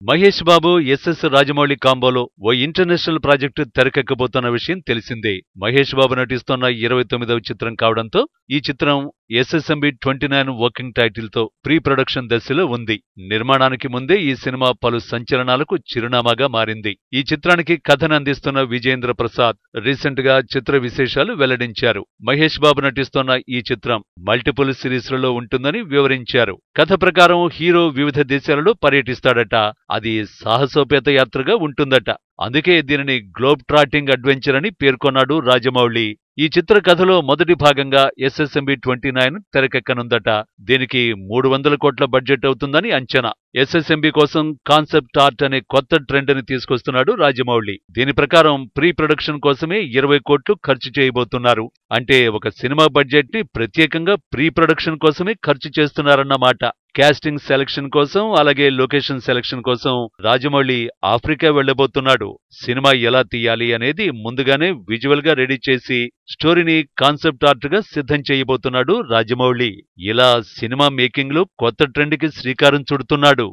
Mahesh Babu SS Rajamouli కాంబోలో ఓ international project తెరకెక్కబోతున్న విషయం తెలిసిందే. మహేష్ బాబు నటిస్తున్న 29వ చిత్రం కావడంతో ఈ చిత్రం ఎస్ఎస్ఎంబి 29 వర్కింగ్ టైటిల్ తో ప్రీ ప్రొడక్షన్ దశలో ఉంది. నిర్మాణానికి ముందే ఈ సినిమా పలు సంచలనాలకు చిరునామాగా మారింది. ఈ చిత్రానికి కథను అందిస్తున్న విజేంద్ర ప్రసాద్ రీసెంట్ గా చిత్ర విశేషాలు వెల్లడించారు. మహేష్ బాబు నటిస్తున్న ఈ చిత్రం మల్టిపుల్ సిరీస్లలో ఉంటుందని వివరించారు. కథ ప్రకారం హీరో వివిధ దేశాలలో పర్యటిస్తాడట. అది సాహసోపేత యాత్రగా ఉంటుందట. అందుకే దీనిని గ్లోబ్ ట్రాటింగ్ అడ్వెంచర్ అని పేర్కొన్నాడు రాజమౌళి. ఈ చిత్ర కథలో మొదటి భాగంగా ఎస్ఎస్ఎంబి 29 తెరకెక్కనుందట. దీనికి 300 కోట్ల బడ్జెట్ అవుతుందని అంచనా. ఎస్ఎస్ఎంబి కోసం కాన్సెప్ట్ ఆర్ట్ అనే కొత్త ట్రెండ్ ని తీసుకొస్తున్నాడు రాజమౌళి. దీని ప్రకారం ప్రీ ప్రొడక్షన్ కోసమే 20 కోట్లు ఖర్చు చేయబోతున్నారు. అంటే ఒక సినిమా బడ్జెట్ ని ప్రత్యేకంగా ప్రీ ప్రొడక్షన్ కోసమే ఖర్చు చేస్తున్నారన్నమాట. కాస్టింగ్ సెలక్షన్ కోసం, అలాగే లొకేషన్ సెలక్షన్ కోసం రాజమౌళి ఆఫ్రికా వెళ్లబోతున్నాడు. సినిమా ఎలా తీయాలి అనేది ముందుగానే విజువల్ గా రెడీ చేసి స్టోరీని కాన్సెప్ట్ ఆర్ట్ గా సిద్ధం చేయబోతున్నాడు రాజమౌళి. ఇలా సినిమా మేకింగ్ లో కొత్త ట్రెండ్ కి శ్రీకారం చుడుతున్నాడు.